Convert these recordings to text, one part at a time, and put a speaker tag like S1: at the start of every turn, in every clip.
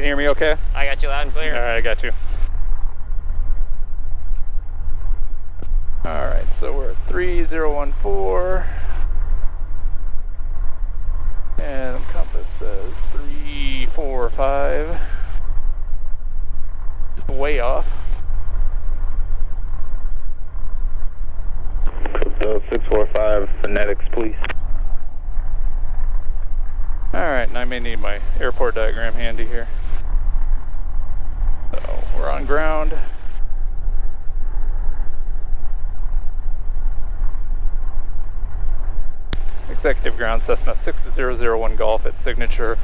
S1: can hear me okay?
S2: I got you loud and clear.
S1: All right, I got you. All right, so we're at 3014. And compass says 345. Way off.
S3: So 645, phonetics, please.
S1: Alright, and I may need my airport diagram handy here. So, we're on ground. Executive ground, Cessna 6001 Golf at signature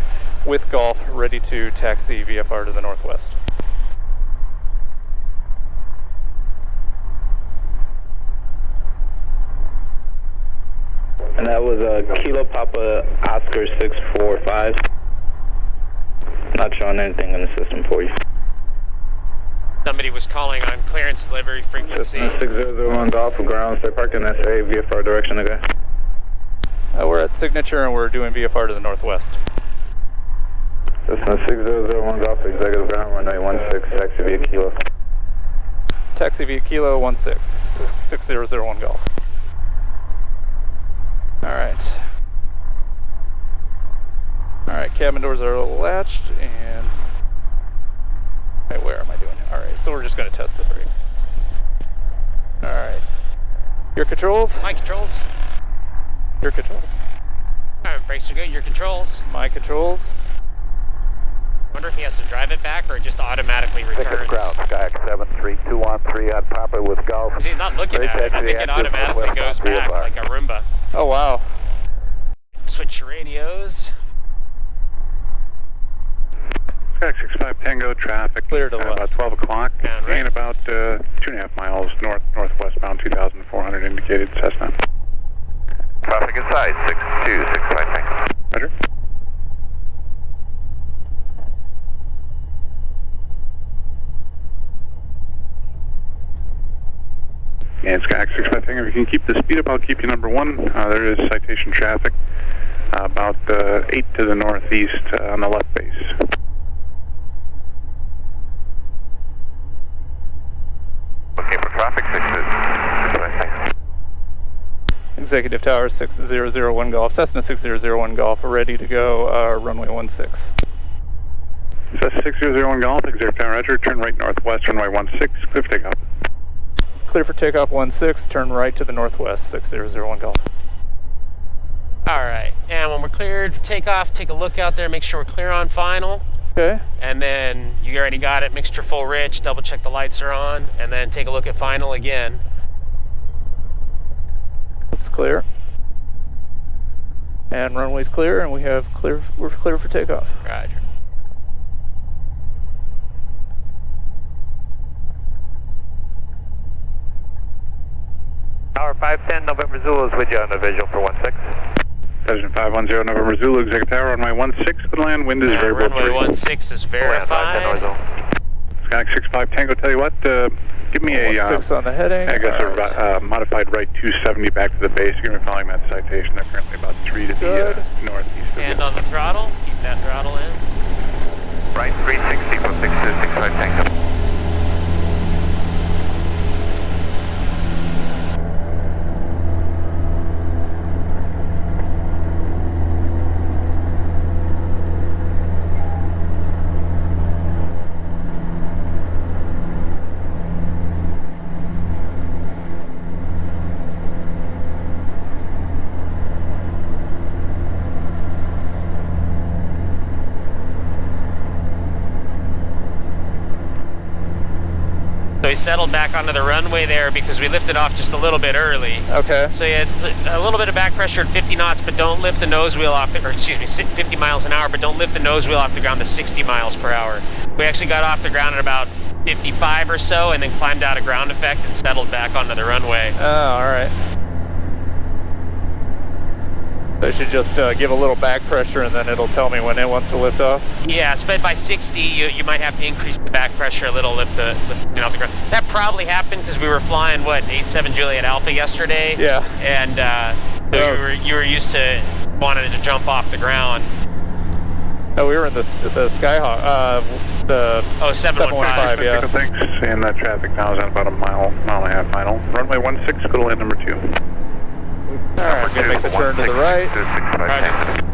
S1: with Golf, ready to taxi VFR to the northwest.
S3: And that was a Kilo Papa Oscar 645. Not showing anything in the system for you.
S2: Somebody was calling on clearance delivery frequency.
S3: Cessna 6001 Golf for ground, stay parked in SA, VFR direction, okay?
S1: We're at signature and we're doing VFR to the northwest.
S3: Cessna 6001 Golf, executive ground, runway 16, taxi via Kilo.
S1: Taxi via Kilo 16, 6001 Golf. Alright. Alright, cabin doors are latched and... Hey, where am I doing it? Alright, so we're just going to test the brakes. Alright. Your controls?
S2: My controls.
S1: Your controls.
S2: Alright, brakes are good. Your controls.
S1: My controls.
S2: Wonder if he has to drive it back or it just automatically returns.
S3: Ticket ground, Sky 73213 on Papa with Golf.
S2: Because he's not looking at it. I think it automatically goes back like a Roomba.
S1: Oh, wow.
S2: Switch your radios.
S4: Sky 65 Tango traffic.
S1: Clear to left.
S4: About 12 o'clock.
S2: Down right.
S4: Gain about 2.5 miles northwestbound 2,400 indicated Cessna.
S3: Traffic inside, 6265 Tango.
S4: Roger. And Sky 65 Tango, if you can keep the speed up, I'll keep you number one. There is citation traffic about 8 to the northeast on the left base.
S3: Okay, for traffic, 665 Tango.
S1: Executive Tower 6001 Golf, Cessna 6001 Golf, ready to go, runway 16.
S4: Cessna 6001 Golf, Executive Tower, Roger, turn right northwest, runway 16, clear for takeoff.
S1: Clear for takeoff 16, turn right to the northwest, 6001 Golf.
S2: Alright, and when we're cleared for takeoff, take a look out there, make sure we're clear on final.
S1: Okay.
S2: And then you already got it, mixture full rich, double check the lights are on, and then take a look at final again.
S1: Looks clear. And runway's clear, and we're clear for takeoff.
S2: Roger.
S3: Tower 510, November Zulu is with you on the visual for 16.
S4: President 510 November Zulu, Executive Tower, runway 16, the land wind is variable.
S2: Runway 16 is verified.
S4: Sky 65 Tango, tell you what, give me a
S1: 16 on the heading.
S4: I guess a modified right 270 back to the base. You're going to be following that citation. They're currently about 3 to the northeast of
S2: Hand on the throttle, keep that throttle in.
S3: Right 360 from 6265 Tango.
S2: So we settled back onto the runway there because we lifted off just a little bit early.
S1: Okay.
S2: So yeah, it's a little bit of back pressure at 50 knots, but don't lift the nose wheel off, or excuse me, 50 miles an hour, but don't lift the nose wheel off the ground to 60 miles per hour. We actually got off the ground at about 55 or so and then climbed out of ground effect and settled back onto the runway.
S1: Oh, alright. So I should just give a little back pressure and then it'll tell me when it wants to lift off?
S2: Yeah, sped by 60, you might have to increase the back pressure a little, lift off the ground. That probably happened because we were flying, what, 87 Juliet Alpha yesterday?
S1: Yeah.
S2: And so you were used to wanting to jump off the ground.
S1: Oh, we were in the Skyhawk, the
S2: Oh, 715.
S1: yeah.
S4: Thanks, and that traffic now is at about a mile and a half final. Runway 16, go to lane number 2.
S1: Alright, gonna make the turn to the right.
S2: Roger.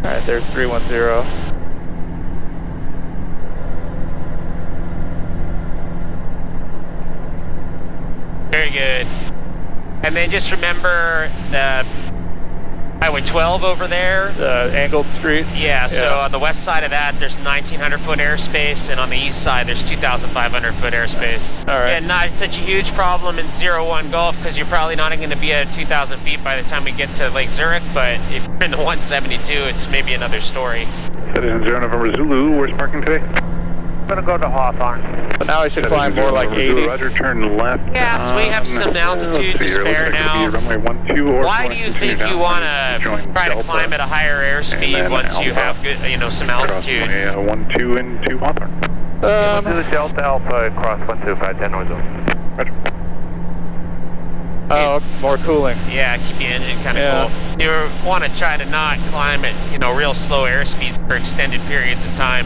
S1: Alright, there's 310.
S2: Very good. And then just remember the Highway 12 over there.
S1: Angled street.
S2: Yeah, so on the west side of that, there's 1,900 foot airspace, and on the east side, there's 2,500 foot airspace.
S1: All right.
S2: Yeah, not such a huge problem in 01 Gulf, because you're probably not going to be at 2,000 feet by the time we get to Lake Zurich, but if you're in the 172, it's maybe another story.
S4: Citizen 0 November Zulu, where's parking today?
S3: I'm gonna go to Hawthorne.
S1: But now I should climb more like 80.
S4: Roger, turn left.
S2: Yeah, so we have some altitude to spare now.
S4: Runway 12, or
S2: Why do you think you want to try to climb at a higher airspeed once you have good, some altitude?
S4: Runway 12 into Hawthorne.
S3: Do Delta Alpha cross 12510 North.
S4: Roger.
S1: Oh, more cooling.
S2: Yeah, keep the engine kind of
S1: Yeah.
S2: cool. You want to try to not climb at, real slow airspeeds for extended periods of time.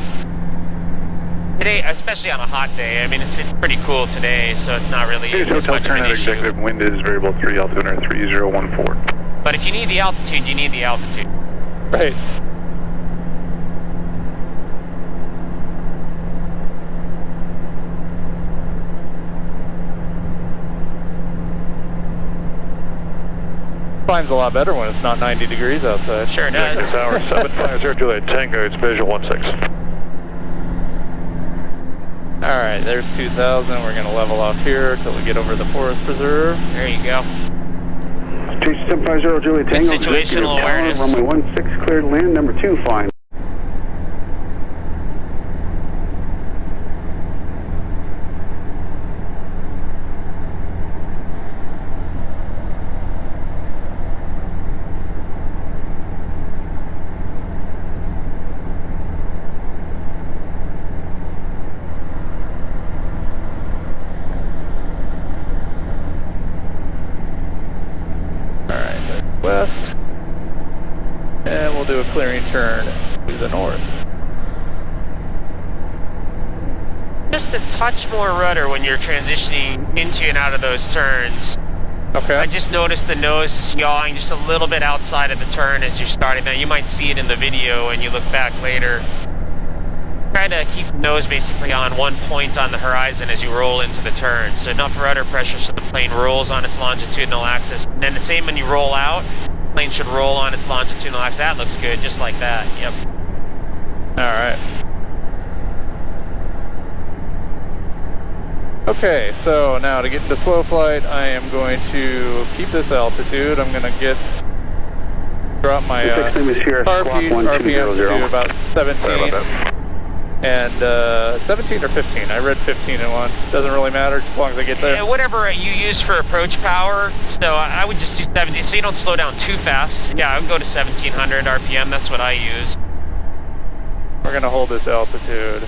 S2: Today, especially on a hot day, I mean, it's pretty cool today, so it's not really as
S4: Hotel
S2: much of
S4: turn
S2: an
S4: at
S2: issue.
S4: executive wind is variable 3, altimeter 3014.
S2: But if you need the altitude, you need the altitude.
S1: Right. Climbs a lot better when it's not 90 degrees outside.
S2: Sure does.
S4: Tower 750 Juliet Tango, it's visual 16.
S1: Alright, there's 2,000. We're going to level off here until we get over the forest preserve.
S2: There you go.
S5: 2750 Juliet Tango.
S2: Good situational awareness.
S5: Runway 16 cleared land, number 2 flying.
S1: Alright, west. And we'll do a clearing turn to the north.
S2: Just a touch more rudder when you're transitioning into and out of those turns.
S1: Okay.
S2: I just noticed the nose is yawing just a little bit outside of the turn as you're starting. Now, you might see it in the video when you look back later. Try to keep the nose basically on one point on the horizon as you roll into the turn. So enough rudder pressure so the plane rolls on its longitudinal axis. And then the same when you roll out, the plane should roll on its longitudinal axis. That looks good, just like that. Yep.
S1: Alright. Okay, so now to get into slow flight, I am going to keep this altitude. I'm going to drop my RPMs to about 17. And 17 or 15. I read 15 in one. Doesn't really matter as long as I get there.
S2: Yeah, whatever you use for approach power. So I would just do 70, so you don't slow down too fast. Yeah, I would go to 1700 RPM. That's what I use.
S1: We're going to hold this altitude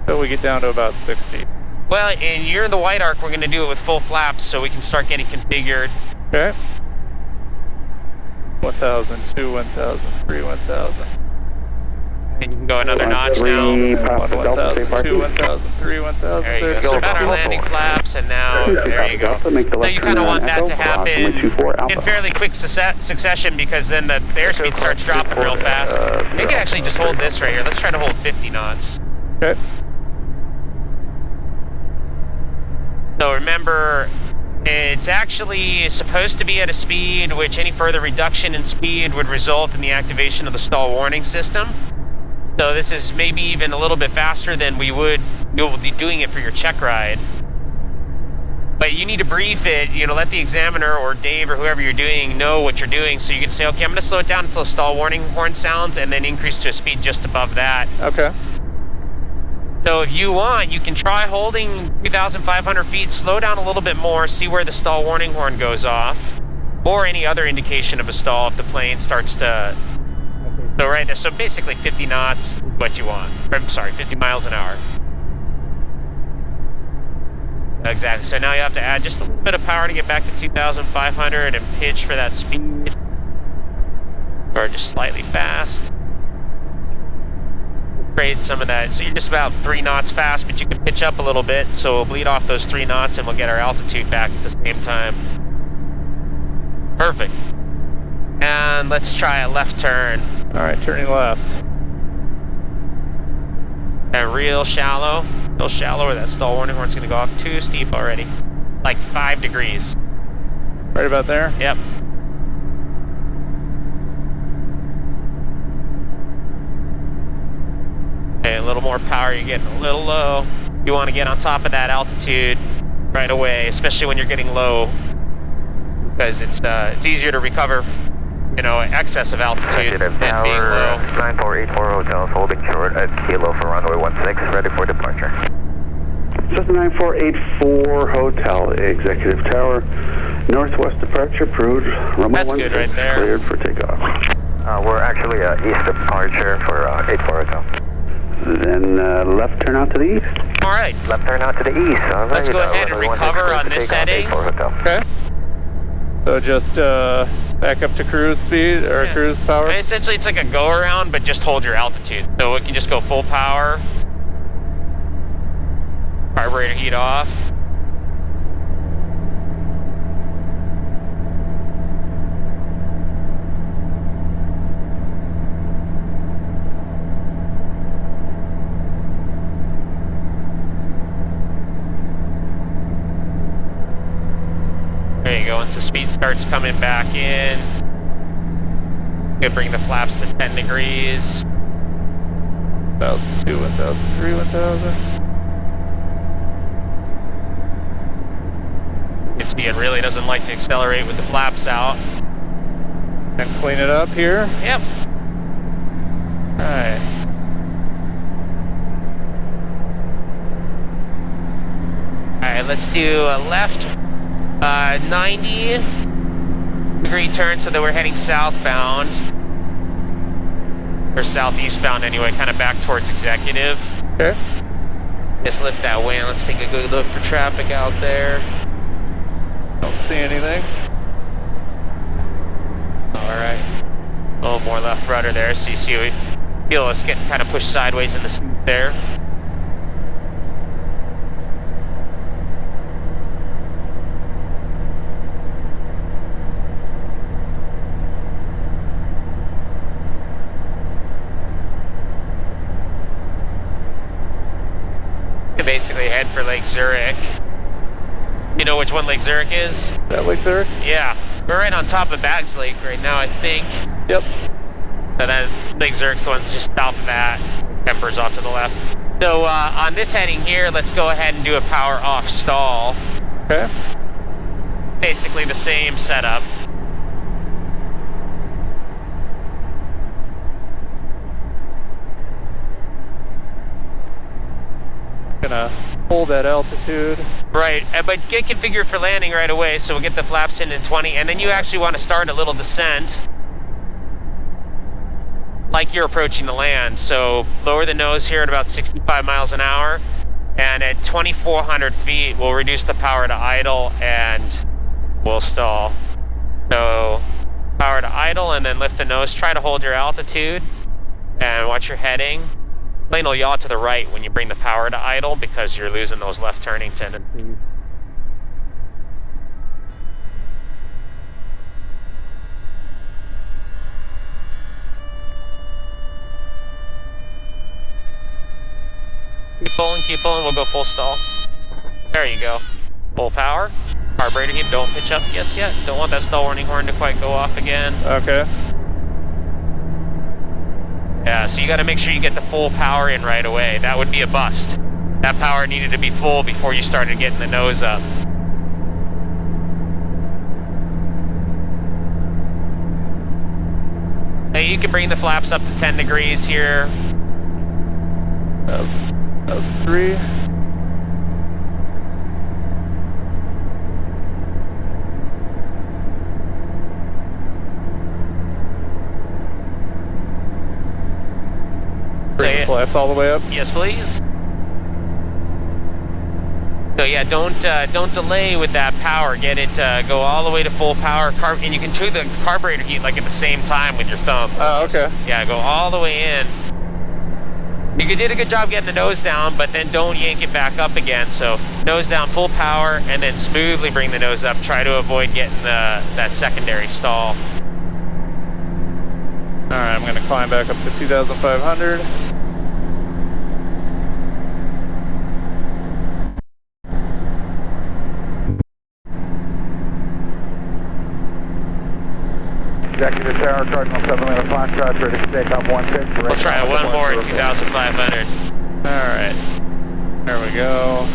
S1: so we get down to about 60.
S2: Well, and you're in the white arc. We're going to do it with full flaps so we can start getting configured.
S1: Okay. 1,000, 2, 1,000, 3, 1,000.
S2: And you can go another notch now.
S1: 1,000, 2, 1,000, 3, 1,000.
S2: There you go. So about our landing flaps, and now there you go. So you kind of want that to happen in fairly quick succession, because then the airspeed starts dropping real fast. You can actually just hold this right here. Let's try to hold 50 knots.
S1: Okay.
S2: So remember, It's actually supposed to be at a speed which any further reduction in speed would result in the activation of the stall warning system. So this is maybe even a little bit faster than you'll be doing it for your check ride. But you need to brief it, let the examiner or Dave or whoever you're doing know what you're doing, so you can say, okay, I'm going to slow it down until the stall warning horn sounds and then increase to a speed just above that.
S1: Okay.
S2: So if you want, you can try holding 3,500 feet, slow down a little bit more, see where the stall warning horn goes off, or any other indication of a stall if the plane starts to... So right there, so basically 50 knots, what you want. I'm sorry, 50 miles an hour. Exactly, so now you have to add just a little bit of power to get back to 2,500 and pitch for that speed. Or just slightly fast. Trade some of that, so you're just about 3 knots fast, but you can pitch up a little bit, so we'll bleed off those 3 knots and we'll get our altitude back at the same time. Perfect. And let's try a left turn.
S1: Alright, turning left.
S2: And real shallow where that stall warning horn's gonna go off. Too steep already. Like 5 degrees.
S1: Right about there?
S2: Yep. Okay, a little more power, you're getting a little low. You want to get on top of that altitude right away, especially when you're getting low, because it's easier to recover, excess of altitude than being low.
S6: 9484 Hotel, holding short at Kilo for runway 16, ready for departure.
S5: Cessna 9484 Hotel, Executive Tower, northwest departure approved. Runway
S2: That's good right there.
S5: Cleared for takeoff.
S6: We're actually east departure for 84 Hotel.
S5: Then left turn out to the east.
S2: All right.
S6: Left turn out to the east. All right.
S2: Let's go ahead and recover on this heading.
S1: Okay. So just back up to cruise speed, or cruise power?
S2: And essentially it's like a go around, but just hold your altitude. So it can just go full power. Carburetor heat off. There you go, once the speed starts coming back in, you can bring the flaps to 10 degrees.
S1: 1002, 1003, 1000.
S2: You can see it really doesn't like to accelerate with the flaps out.
S1: And clean it up here.
S2: Yep.
S1: Alright.
S2: Alright, let's do a left 90 degree turn so that we're heading southbound. Or southeastbound anyway, kind of back towards Executive.
S1: Okay.
S2: Just lift that wing. Let's take a good look for traffic out there.
S1: Don't see anything.
S2: Alright. A little more left rudder there, so you see we feel us getting kind of pushed sideways in the seat there. Basically head for Lake Zurich. You know which one Lake Zurich is?
S1: That Lake Zurich?
S2: Yeah. We're right on top of Baggs Lake right now, I think.
S1: Yep.
S2: So that Lake Zurich's the one's just south of that. Kemper's off to the left. So on this heading here, let's go ahead and do a power off stall.
S1: Okay.
S2: Basically the same setup.
S1: Gonna hold that altitude.
S2: Right, but get configured for landing right away, so we'll get the flaps in 20, and then you actually want to start a little descent like you're approaching the land. So lower the nose here at about 65 miles an hour, and at 2,400 feet, we'll reduce the power to idle and we'll stall. So power to idle and then lift the nose. Try to hold your altitude and watch your heading. Plane will yaw to the right when you bring the power to idle because you're losing those left turning tendencies. Keep pulling, we'll go full stall. There you go. Full power. Carburetor heat, don't pitch up just yet. Don't want that stall warning horn to quite go off again.
S1: Okay.
S2: Yeah, so you got to make sure you get the full power in right away. That would be a bust. That power needed to be full before you started getting the nose up. Hey, you can bring the flaps up to 10 degrees here.
S1: That was 3. Bring the flaps all the way up?
S2: Yes, please. So yeah, don't delay with that power. Get it, go all the way to full power. And you can do the carburetor heat like at the same time with your thumb.
S1: Oh, okay.
S2: Yeah, go all the way in. You did a good job getting the nose down, but then don't yank it back up again. So nose down, full power, and then smoothly bring the nose up. Try to avoid getting that secondary stall.
S1: All right, I'm going to climb back up to 2,500.
S5: Executive Tower, Cardinal 7 Lima Foxtrot, ready to take off 16.
S2: We'll try one more at 2,500.
S1: All right, there we go.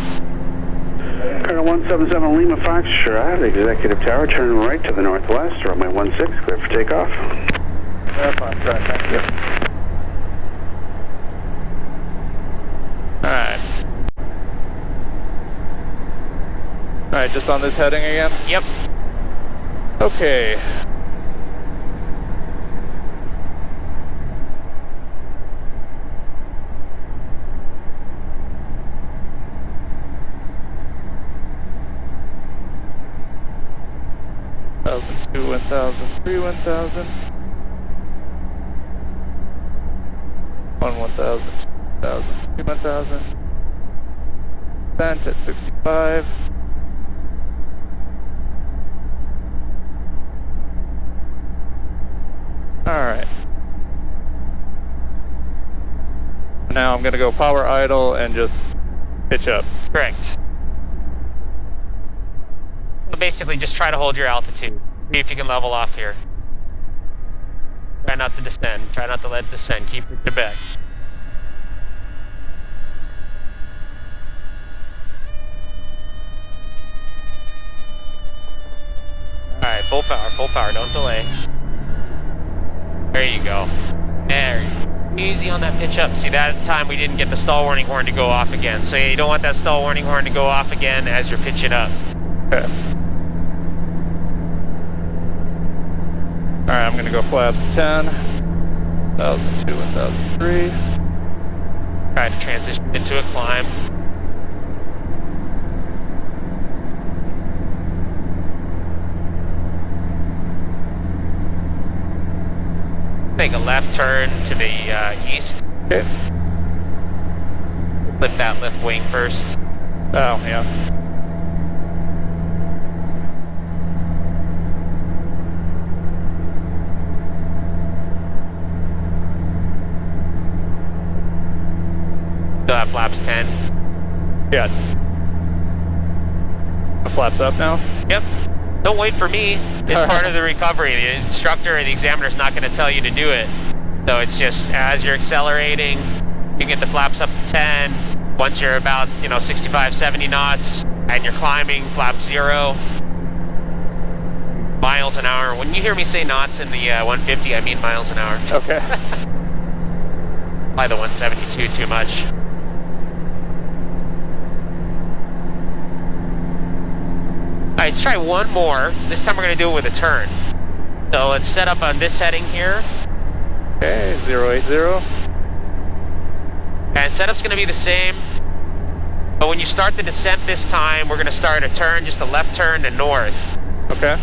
S5: Cardinal 177 Lima Foxtrot, Executive Tower, turn right to the northwest, runway 16, clear for takeoff.
S1: Foxtrot, thank you. All right. All right, just on this heading again?
S2: Yep.
S1: Okay. Two 1,000, 3 1,000, 1 1,000, 2,000, 3 1,000. Sent at 65. All right. Now I'm going to go power idle and just pitch up.
S2: Correct. So basically, just try to hold your altitude. See if you can level off here. Try not to descend. Try not to let it descend. Keep it to back. Alright, full power, don't delay. There you go. There you go. Easy on that pitch up. See, that time we didn't get the stall warning horn to go off again. So you don't want that stall warning horn to go off again as you're pitching up.
S1: Okay. Alright, I'm going to go flaps 10, 1,002, 1,003.
S2: Try to transition into a climb. Make a left turn to the east.
S1: Okay.
S2: Flip that left wing first.
S1: Oh, yeah.
S2: Still have flaps 10.
S1: Yeah. The flaps up now?
S2: Yep. Don't wait for me. It's part of the recovery. The instructor or the examiner is not going to tell you to do it. So it's just as you're accelerating, you get the flaps up to 10. Once you're about, 65, 70 knots, and you're climbing, flap 0. Miles an hour. When you hear me say knots in the 150, I mean miles an hour.
S1: Okay.
S2: Probably the 172 too much. Alright, let's try one more. This time we're going to do it with a turn. So let's set up on this heading here.
S1: Okay, 080.
S2: And setup's going to be the same. But when you start the descent this time, we're going to start a turn, just a left turn to north.
S1: Okay.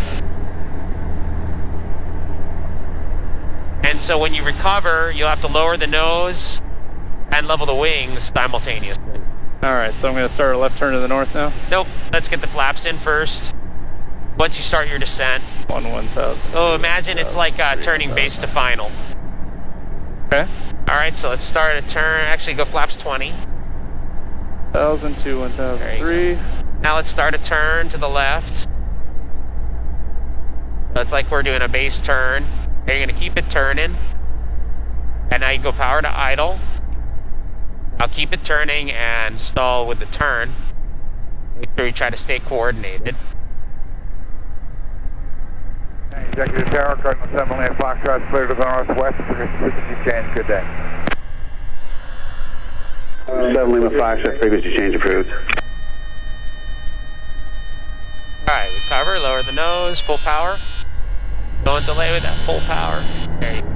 S2: And so when you recover, you'll have to lower the nose and level the wings simultaneously.
S1: Alright, so I'm going to start a left turn to the north now?
S2: Nope, let's get the flaps in first. Once you start your descent.
S1: 1,000.
S2: Oh, imagine it's like turning base to final.
S1: Okay.
S2: Alright, so let's start a turn. Actually, go flaps 20.
S1: 1,002, 1,003.
S2: Now let's start a turn to the left. So it's like we're doing a base turn. You're going to keep it turning. And now you go power to idle. Now keep it turning and stall with the turn. Make sure you try to stay coordinated.
S6: Executive Tower, Cardinal 7 Lima Foxtrot, clear to the northwest. Frequency change, good day.
S5: 7 Lima Foxtrot, frequency change approved.
S2: Alright, we cover, lower the nose, full power. Don't delay with that full power. There you go.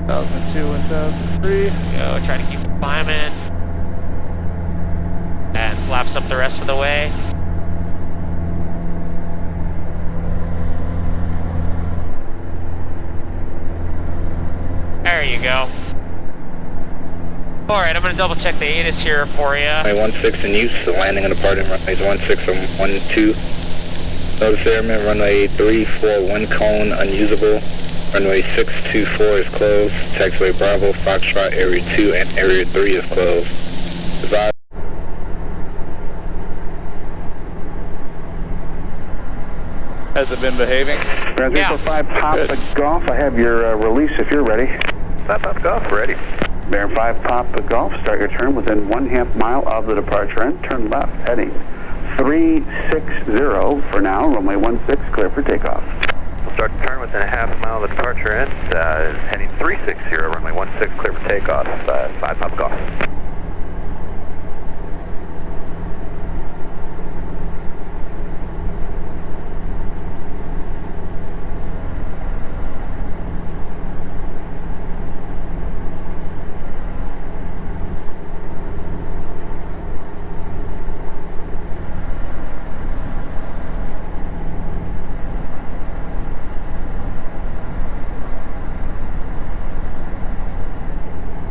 S1: (1002, 1003).
S2: Go, try to keep it climbing. And flaps up the rest of the way. There you go. Alright, I'm going to double check the ATIS here for you.
S3: Runway 16 in use, landing and departing runways 16 and 12. Notice airman, runway 341 cone unusable. Runway 624 is closed. Taxiway Bravo, Foxtrot, Area 2 and Area 3 is closed. Advise.
S1: Has it been behaving?
S5: Transmission 5 Papa Golf, I have your release if you're ready.
S6: 5 Papa Golf, ready.
S5: Bear 5 Papa Golf, start your turn within 1/2 mile of the departure end. Turn left, heading 360 for now. Runway 16, clear for takeoff.
S6: We'll start the turn within a 1/2 mile of the departure end. Heading 360, runway 16, clear for takeoff. 5 Papa Golf.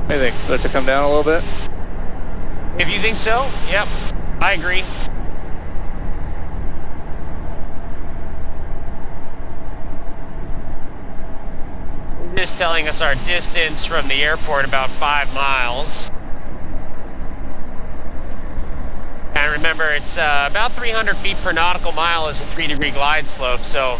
S1: I think start to come down a little bit.
S2: If you think so, yep, I agree. Just telling us our distance from the airport, about 5 miles. And remember, it's about 300 feet per nautical mile is a 3-degree glide slope, so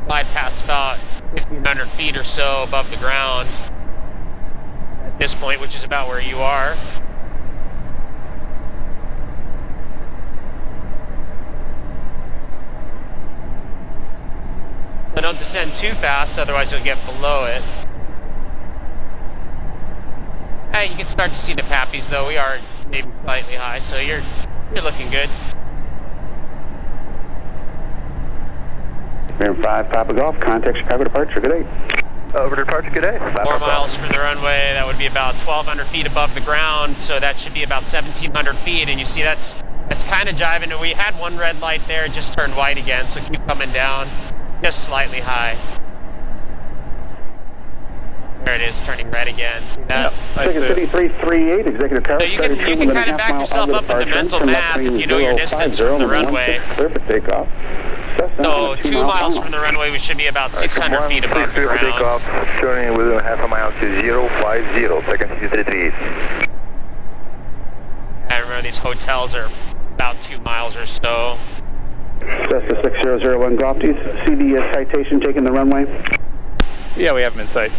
S2: glide path's about 1,500 feet or so above the ground at this point, which is about where you are. So don't descend too fast, otherwise you'll get below it. Hey, you can start to see the pappies though. We are maybe slightly high, so you're looking good.
S5: Bear 5 Papa Golf, contact Chicago departure, good day.
S6: Over to departure, good day.
S2: 4 miles from the runway, that would be about 1,200 feet above the ground, so that should be about 1,700 feet, and you see that's kind of jiving. We had one red light there, it just turned white again, so keep coming down, just slightly high. There it is, turning red again, see that?
S1: Yep,
S5: Second City 338, Executive Tower.
S2: So you can kind of back yourself up in the mental math if you know your distance from the runway.
S5: Clear for takeoff.
S2: So 2 miles from the runway, we should be about 600 feet above the ground.
S6: Takeoff, turning within 1/2 mile to 050, second City 338.
S2: And remember, these hotels are about 2 miles or so.
S5: Cessna 6001 Golf, do you see the citation taking the runway?
S1: Yeah, we have them in sight.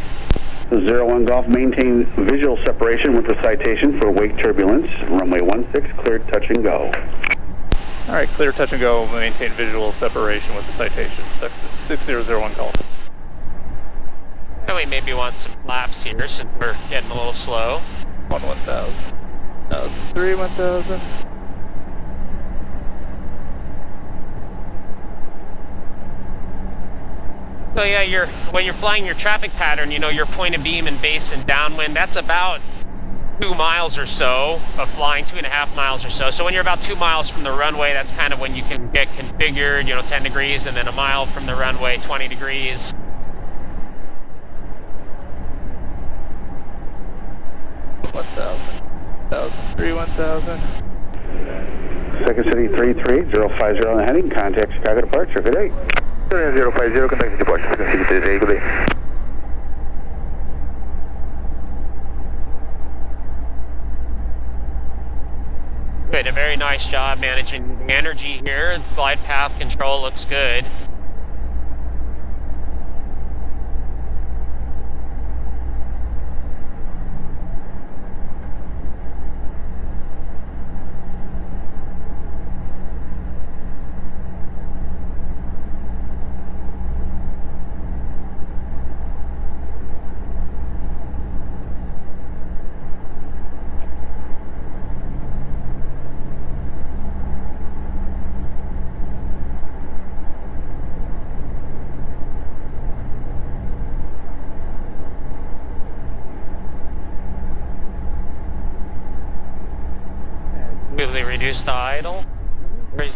S5: 01 Golf, maintain visual separation with the citation for wake turbulence. Runway 16, cleared, touch and go.
S1: All right, clear, touch and go. Maintain visual separation with the citation. 6001 call.
S2: So we maybe want some flaps here since we're getting a little slow.
S1: 1000, 1003, 1000.
S2: So yeah, when you're flying your traffic pattern, you know, your point of beam and base and downwind, that's about 2 miles or so of flying, 2.5 miles or so. So when you're about 2 miles from the runway, that's kind of when you can get configured, you know, 10 degrees, and then a mile from the runway, 20 degrees.
S1: (1000, 1003, 1000).
S5: Second City 33050 on the heading. Contact Chicago departure. Good day.
S6: 050, contact departure. Second City 330, good day.
S2: Good, a very nice job managing the energy here. Glide path control looks good. Smoothly reduce the idle.
S1: A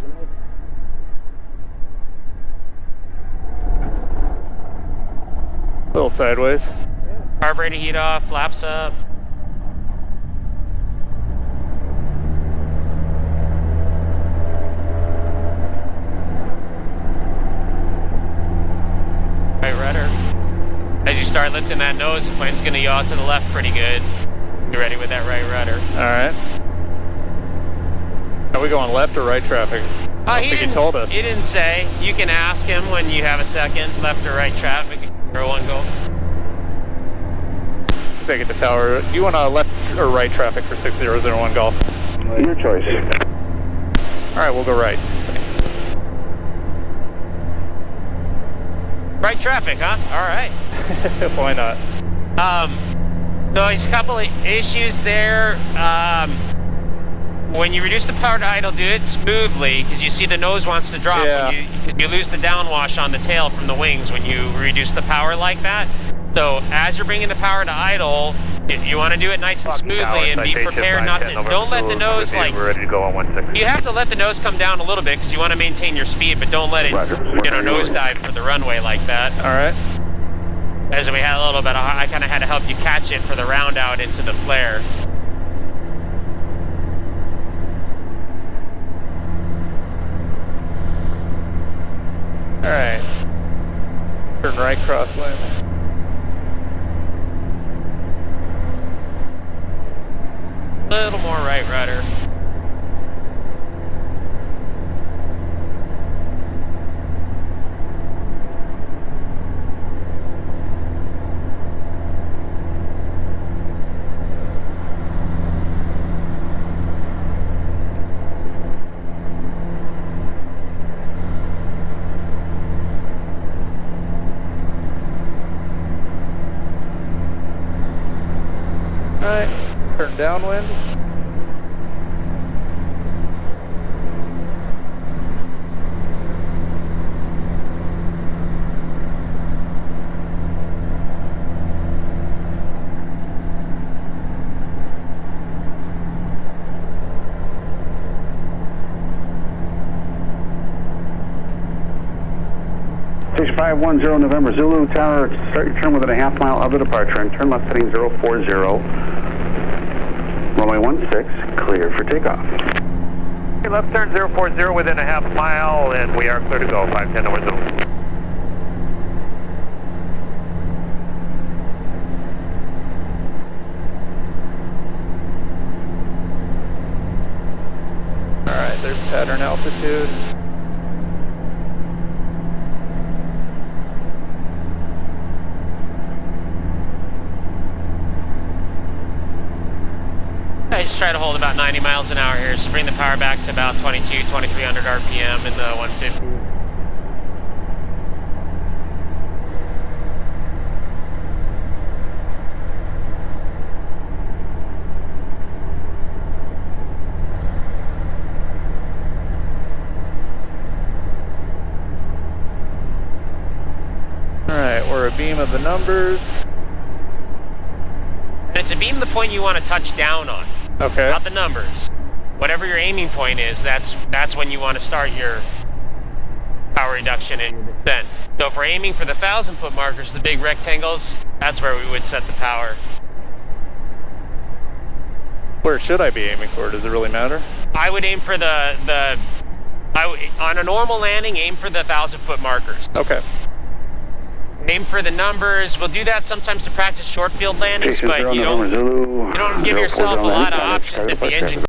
S1: little sideways.
S2: Carburetor heat off, flaps up. Right rudder. As you start lifting that nose, the plane's going to yaw to the left pretty good. Be ready with that right rudder.
S1: Alright. Are we going left or right traffic? I don't think he told us.
S2: He didn't say. You can ask him when you have a second, left or right traffic. 01 go.
S1: Take it to tower. Do you want left or right traffic for 6001 Golf?
S5: Your choice.
S1: Alright, we'll go right.
S2: Right traffic, huh? Alright.
S1: Why not?
S2: So there's a couple of issues there. When you reduce the power to idle, do it smoothly, because you see the nose wants to drop.
S1: Yeah.
S2: When you lose the downwash on the tail from the wings when you reduce the power like that. So as you're bringing the power to idle, you want to do it nice and smoothly and be prepared not to. Don't let the nose like.
S6: We're ready to go on 16.
S2: You have to let the nose come down a little bit because you want to maintain your speed, but don't let it, nosedive for the runway like that.
S1: All right.
S2: As we had a little bit, I kind of had to help you catch it for the round out into the flare.
S1: All right. Turn right crosswind.
S2: A little more right rudder.
S1: Alright, turn downwind.
S5: Station 510 November Zulu Tower, start your turn within a half mile of the departure and turn left heading 040. Runway 16, clear for takeoff.
S6: Okay, left turn 040 within a half mile, and we are clear to go. 510 over Zulu.
S1: Alright, there's pattern altitude.
S2: I just try to hold about 90 miles an hour here, so bring the power back to about 2300 RPM in the 150.
S1: Alright, we're a beam of the numbers.
S2: And it's a beam the point you want to touch down on.
S1: Okay.
S2: Not the numbers. Whatever your aiming point is, that's when you want to start your power reduction and your descent. So if we're aiming for the 1,000-foot markers, the big rectangles, that's where we would set the power.
S1: Where should I be aiming for? Does it really matter?
S2: I would aim for on a normal landing, aim for the 1,000-foot markers.
S1: Okay.
S2: Aim for the numbers. We'll do that sometimes to practice short field landings, but you don't give yourself a lot of options if the engine